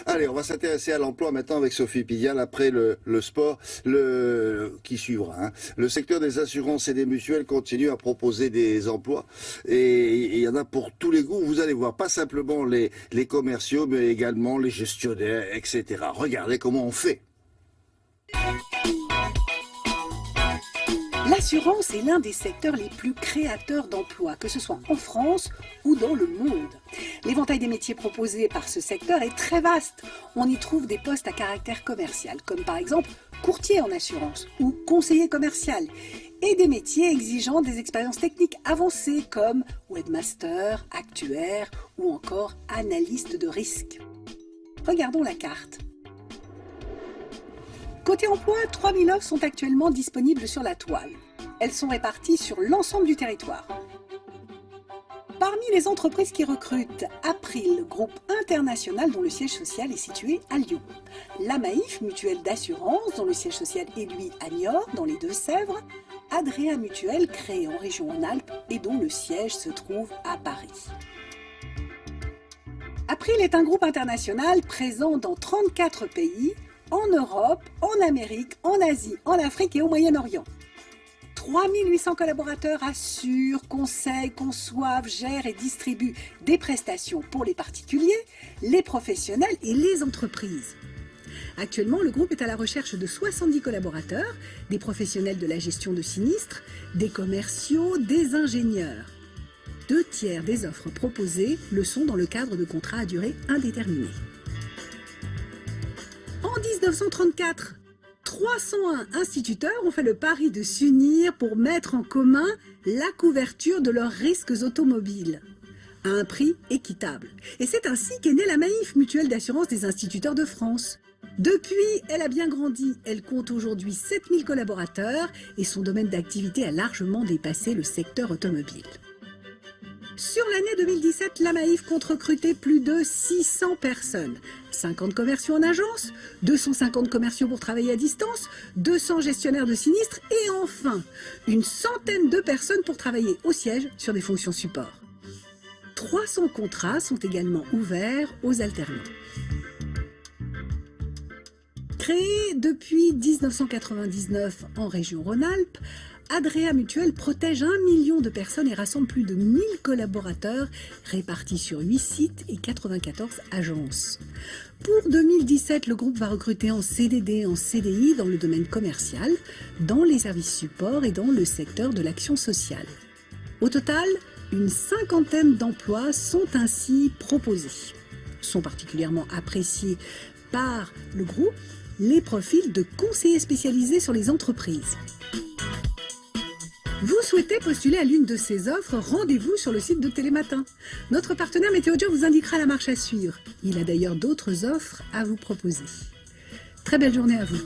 Allez, on va s'intéresser à l'emploi maintenant avec Sophie Pigalle après le sport qui suivra. Le secteur des assurances et des mutuelles continue à proposer des emplois et il y en a pour tous les goûts. Vous allez voir, pas simplement les commerciaux, mais également les gestionnaires, etc. Regardez comment on fait. L'assurance est l'un des secteurs les plus créateurs d'emplois, que ce soit en France ou dans le monde. L'éventail des métiers proposés par ce secteur est très vaste. On y trouve des postes à caractère commercial, comme par exemple courtier en assurance ou conseiller commercial, et des métiers exigeant des expériences techniques avancées comme webmaster, actuaire ou encore analyste de risque. Regardons la carte. Côté emploi, 3000 offres sont actuellement disponibles sur la toile. Elles sont réparties sur l'ensemble du territoire. Parmi les entreprises qui recrutent, April, groupe international dont le siège social est situé à Lyon. La Maïf, mutuelle d'assurance, dont le siège social est lui à Niort, dans les Deux-Sèvres. Adrea Mutuelle, créée en région Rhône-Alpes et dont le siège se trouve à Paris. April est un groupe international présent dans 34 pays, en Europe, en Amérique, en Asie, en Afrique et au Moyen-Orient. 3800 collaborateurs assurent, conseillent, conçoivent, gèrent et distribuent des prestations pour les particuliers, les professionnels et les entreprises. Actuellement, le groupe est à la recherche de 70 collaborateurs, des professionnels de la gestion de sinistres, des commerciaux, des ingénieurs. 2/3 des offres proposées le sont dans le cadre de contrats à durée indéterminée. En 1934, 301 instituteurs ont fait le pari de s'unir pour mettre en commun la couverture de leurs risques automobiles à un prix équitable. Et c'est ainsi qu'est née la Maïf, mutuelle d'assurance des instituteurs de France. Depuis, elle a bien grandi. Elle compte aujourd'hui 7000 collaborateurs et son domaine d'activité a largement dépassé le secteur automobile. Sur l'année 2017, la Maïf compte recruter plus de 600 personnes. 50 commerciaux en agence, 250 commerciaux pour travailler à distance, 200 gestionnaires de sinistres et enfin, une centaine de personnes pour travailler au siège sur des fonctions support. 300 contrats sont également ouverts aux alternants. Créée depuis 1999 en région Rhône-Alpes, Adrea Mutuelle protège 1 million de personnes et rassemble plus de 1000 collaborateurs répartis sur 8 sites et 94 agences. Pour 2017, le groupe va recruter en CDD, en CDI dans le domaine commercial, dans les services supports et dans le secteur de l'action sociale. Au total, une 50aine d'emplois sont ainsi proposés. Sont particulièrement appréciés par le groupe les profils de conseillers spécialisés sur les entreprises. Vous souhaitez postuler à l'une de ces offres, rendez-vous sur le site de Télématin. Notre partenaire Météo Job vous indiquera la marche à suivre. Il a d'ailleurs d'autres offres à vous proposer. Très belle journée à vous.